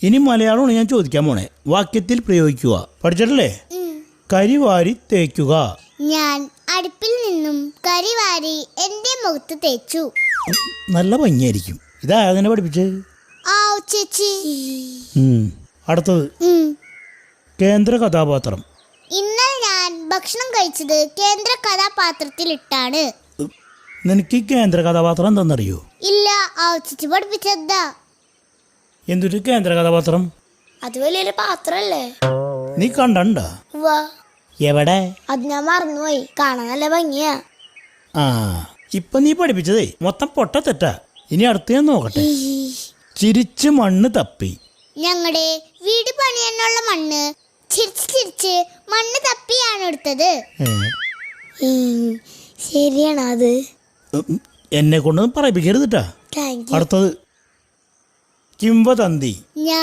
ഇനി മലയാളമാണ് ഞാൻ ചോദിക്കാൻ പോണേ. വാക്യത്തിൽ പ്രയോഗിക്കുക. പഠിച്ചിട്ടല്ലേ? കരിവാരി തേക്കുക. ഞാൻ അടുപ്പിൽ നിന്നും കരിവാരി എന്റെ മുഖത്ത് തേച്ചു. നല്ല ഭംഗിയായിരിക്കും. ഇതാ അതിനെ പഠിപ്പിച്ചത്. ചേച്ചി. അടുത്തത് കേന്ദ്ര കഥാപാത്രം. ഇന്നലെ ഞാൻ ഭക്ഷണം കഴിച്ചത് കേന്ദ്ര കഥാപാത്രത്തിലിട്ടാണ്. നിനക്ക് കേന്ദ്ര കഥാപാത്രം എന്താണെന്നറിയോ? ഇല്ല, ചേച്ചി പഠിപ്പിച്ചതാ. എന്തൊരു കേന്ദ്ര കഥാപാത്രം? അത് വലിയൊരു പാത്രല്ലേ? നീ കണ്ട? എവിടെ? അത് ഞാൻ മറന്നുപോയി. കാണാൻ നല്ല ഭംഗിയാ. ഇപ്പൊ നീ പഠിപ്പിച്ചതേ മൊത്തം പൊട്ട തെറ്റാ. ഇനി അടുത്ത് ഞാൻ നോക്കട്ടെ. ചിരിച്ച് മണ്ണ് തപ്പി. ഞങ്ങളുടെ വീട് പണിയാനുള്ള മണ്ണ് ചിരിച്ച് ചിരിച്ച് മണ്ണ് തപ്പിയാണ് എടുത്തത്. ശരിയാണ്. അത് എന്നെ കൊണ്ടൊന്നും പറയിപ്പിക്കരുത്. അടുത്തത് കിംവദന്തി.